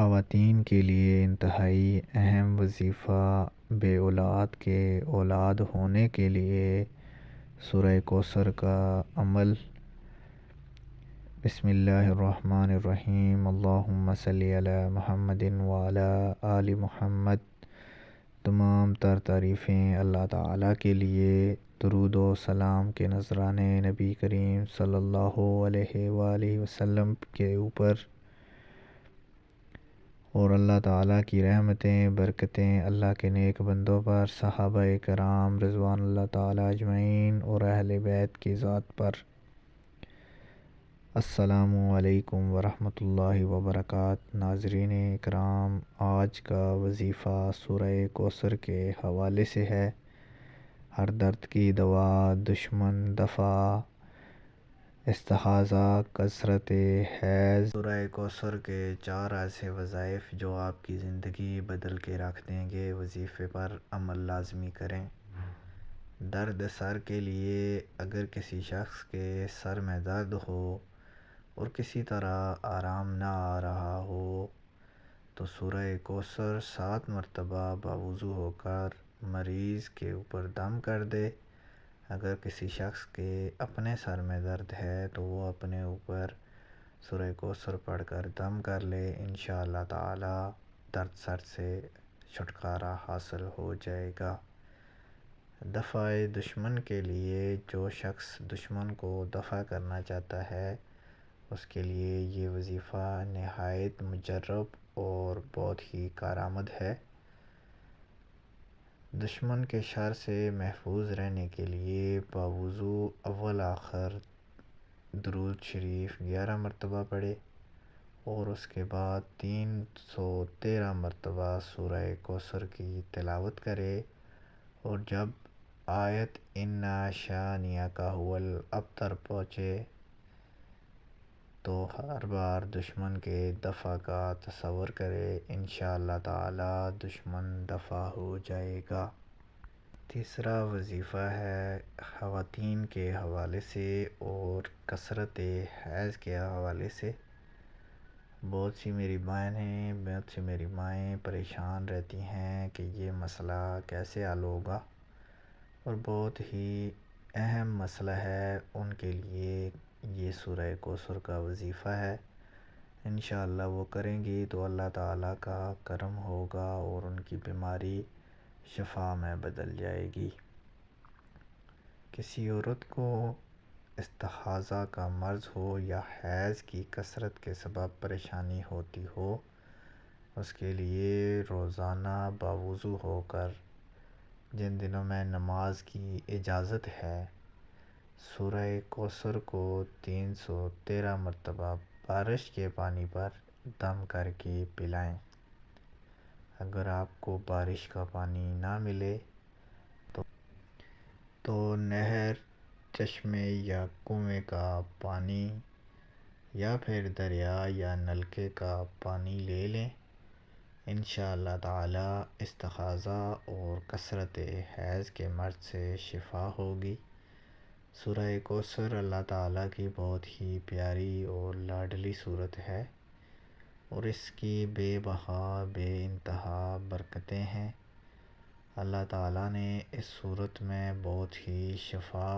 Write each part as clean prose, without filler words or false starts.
خواتین کے لیے انتہائی اہم وظیفہ بے اولاد کے اولاد ہونے کے لیے سورہ کوثر کا عمل۔ بسم اللہ الرحمن الرحیم، اللہم صلی علی محمد وعلی آل محمد۔ تمام تر تعریفیں اللہ تعالیٰ کے لیے، درود و سلام کے نذرانے نبی کریم صلی اللہ علیہ وآلہ وسلم کے اوپر، اور اللہ تعالیٰ کی رحمتیں برکتیں اللہ کے نیک بندوں پر، صحابہ کرام رضوان اللہ تعالیٰ اجمعین اور اہل بیت کی ذات پر۔ السلام علیکم ورحمۃ اللہ وبرکاتہ۔ ناظرین اکرام، آج کا وظیفہ سورہ کوثر کے حوالے سے ہے۔ ہر درد کی دوا، دشمن دفع، استحاضہ، کثرت حیض۔ سورہ کوثر کے 4 ایسے وظائف جو آپ کی زندگی بدل کے رکھ دیں گے، وظیفے پر عمل لازمی کریں۔ درد سر کے لیے، اگر کسی شخص کے سر میں درد ہو اور کسی طرح آرام نہ آ رہا ہو تو سورہ کوثر 7 مرتبہ باوضو ہو کر مریض کے اوپر دم کر دے۔ اگر کسی شخص کے اپنے سر میں درد ہے تو وہ اپنے اوپر سورہ کوثر پڑھ کر دم کر لے، انشاءاللہ تعالی درد سر سے چھٹکارا حاصل ہو جائے گا۔ دفع دشمن کے لیے، جو شخص دشمن کو دفع کرنا چاہتا ہے اس کے لیے یہ وظیفہ نہایت مجرب اور بہت ہی کارآمد ہے۔ دشمن کے شر سے محفوظ رہنے کے لیے باوضو اول آخر درود شریف 11 مرتبہ پڑھے اور اس کے بعد 313 مرتبہ سورہ کوثر کی تلاوت کرے، اور جب آیت اِنَّ شَانِئَکَ هُوَ الْأَبْتَرْ پہنچے تو ہر بار دشمن کے دفع کا تصور کرے، انشاءاللہ تعالی دشمن دفع ہو جائے گا۔ تیسرا وظیفہ ہے خواتین کے حوالے سے اور کثرت حیض کے حوالے سے۔ بہت سی میری بہنیں، بہت سی میری مائیں پریشان رہتی ہیں کہ یہ مسئلہ کیسے حل ہوگا، اور بہت ہی اہم مسئلہ ہے۔ ان کے لیے یہ سورہ کوثر کا وظیفہ ہے۔ انشاءاللہ وہ کریں گی تو اللہ تعالیٰ کا کرم ہوگا اور ان کی بیماری شفا میں بدل جائے گی۔ کسی عورت کو استحاضہ کا مرض ہو یا حیض کی کثرت کے سبب پریشانی ہوتی ہو، اس کے لیے روزانہ باوضو ہو کر، جن دنوں میں نماز کی اجازت ہے، سورہ کوثر کو 313 مرتبہ بارش کے پانی پر دم کر کے پلائیں۔ اگر آپ کو بارش کا پانی نہ ملے تو نہر، چشمے یا کنویں کا پانی یا پھر دریا یا نلکے کا پانی لے لیں، انشاءاللہ تعالی استحاضہ اور کثرت حیض کے مرض سے شفا ہوگی۔ سورہ کوثر اللہ تعالیٰ کی بہت ہی پیاری اور لاڈلی صورت ہے، اور اس کی بے بہا بے انتہا برکتیں ہیں۔ اللہ تعالیٰ نے اس صورت میں بہت ہی شفا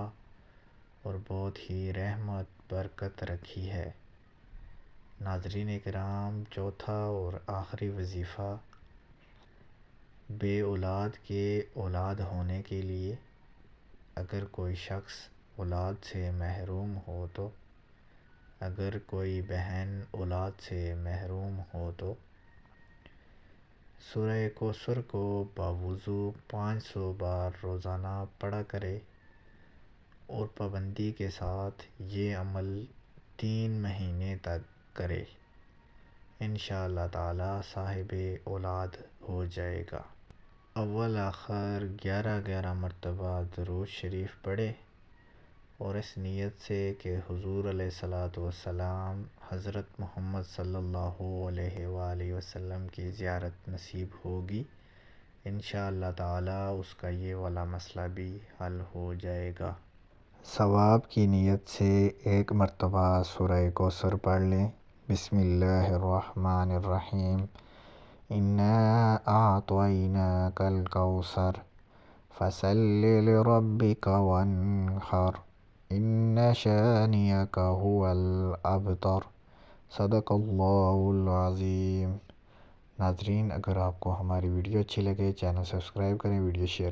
اور بہت ہی رحمت برکت رکھی ہے۔ ناظرین کرام، چوتھا اور آخری وظیفہ بے اولاد کے اولاد ہونے کے لیے، اگر کوئی شخص اولاد سے محروم ہو تو، اگر کوئی بہن اولاد سے محروم ہو تو سورہ کوثر کو باوضو 500 بار روزانہ پڑھا کرے، اور پابندی کے ساتھ یہ عمل 3 مہینے تک کرے، انشاءاللہ تعالی صاحب اولاد ہو جائے گا۔ اول آخر 11 مرتبہ درود شریف پڑھے، اور اس نیت سے کہ حضور علیہ الصلوۃ والسلام، حضرت محمد صلی اللہ علیہ وآلہ وسلم کی زیارت نصیب ہوگی، انشاءاللہ تعالی اس کا یہ والا مسئلہ بھی حل ہو جائے گا۔ ثواب کی نیت سے 1 مرتبہ سورہ کوثر پڑھ لیں۔ بسم اللہ الرحمن الرحیم انا اعطیناک الکوثر فصل لربک وانحر ان شانئک هو الابتر صدق اللہ العظیم۔ ناظرین، اگر آپ کو ہماری ویڈیو اچھی لگے چینل سبسکرائب کریں، ویڈیو شیئر کریں۔